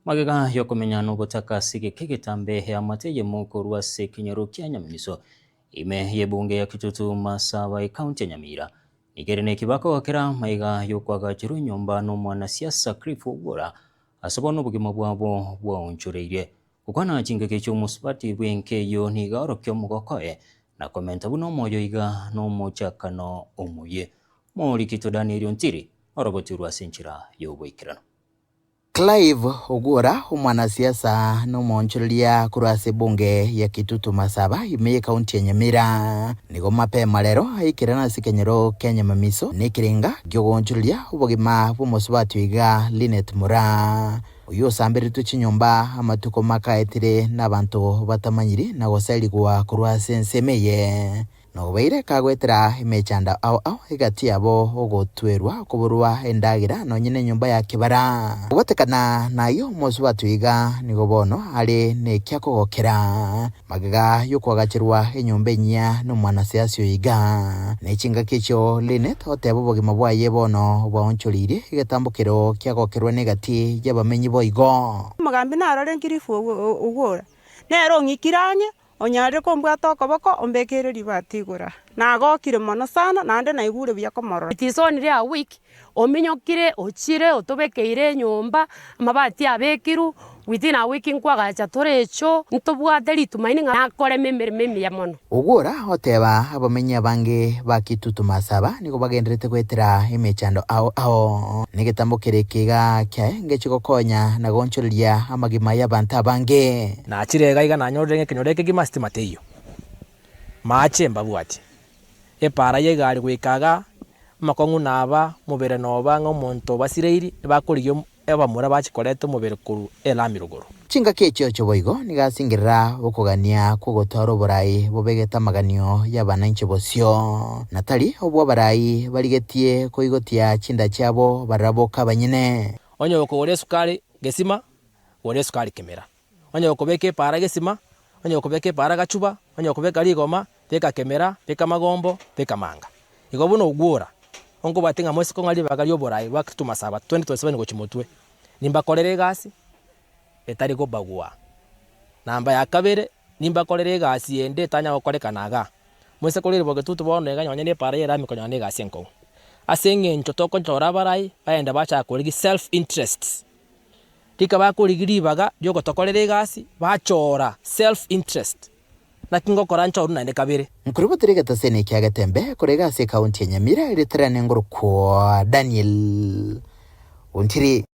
magega yokomenya n'obutaka sigeke gitambe amateye mukorwa sekinyoro kya Nyamiso ime yebunge ya Kitutu Masaba kaunti ya Nyamira nigerene kibako kera maiga yokwagakirwa nyomba n'omwanasiasa Cliff Ogwora asobona obugima bwabo bwonchoreire kukwana chingeke cy'omusubati bwenkeyo nigarokyo mugokoe na komenta buno moyo iga n'omuchakano omuye muri kito Daniel Ontiri orobotirwa senchira yobwikirano. Clive Ogwora omwanasiasa n'omonchoreria kurase bunge ya Kitutu Masaba ime kaunti ya Nyamira nigo mapema lero aikirana sikenyero Kenya Mamiso nikiringa gyogonchoreria obugima bw'omusubati iga Linet Mura uyo sambiritu chinyomba amatuko makaetire n'abantu batamanyiri na gosaligwa kurase nsemeye no beire kagwetera imechanda au igati yabo ogotwerwa kuburwa endagira no nyine nyumba ya kibara ubatekana nayo musubatu iga nigo bono ali ne kyakogokera magega yokwagakirwa enyumba enya no mwanasiasa iga nechinga kicho Linet otebo bogima bwaye bono bwonchorire igatambukiro kyagokerwa negati y'abamenyi boigo magambi narore Cliff Ogwora nero ngikiranye onyare kombwata okoboko ombekere ribatigura nagokire mono sana nande naigure bya komororo itisonire a week ominyokire ochire otobekeire nyomba amabati abekiru within a week nkwagacha torecho ntobwate litumaini ngakore memere ya mono. Ogwora oteba abamenya bange ba Kitutu Masaba nigo bagenderete gwetera imechando ao nigetambukire kiga kya ngechigokonya na gonchoreria amagima y'abantu abange na chirega iga nanyorenge kinyoreke gimastimateyo mache mbabwati epara yegari gwikaga makongu naba mubere noba ng'omonto basireiri bakorigyo ebamura bachikorete mubere kuru elamiruguru chinga kecho choboigo nigasingirira okugania kugotoro borai bobegeta maganio y'abananchi bosio natali obwo barai baligetie koigotia chinda cyabo baraboka banyine onyo okogore sukari gesima ore sukari kemera onyo okobeke para gesima onyo okobeke para gachuba onyo okobeka rigoma teka kemera teka magombo teka manga igo buno Ogwora onko batinga mwesi ko ngari bagali oborai wa Kitutu Masaba 2027 go chimotwe nimba korere gasi etari go bagwa namba ya kabere nimba korere gasi ende tanya gokorekanaga mwese korere bo Kitutu bono ega nyonya ne para yera mikonyo ne gasi enko asenge nchotoko nchora barai baenda bacha korigi self interest tika bakorigiri baga byo gotokorere gasi bachora self interest na kingo korancha uruna ne kabere nkuributirega tasene kya gatembe korega se kaunti ya Nyamira iritrane ngoro kwa Daniel Ontiri.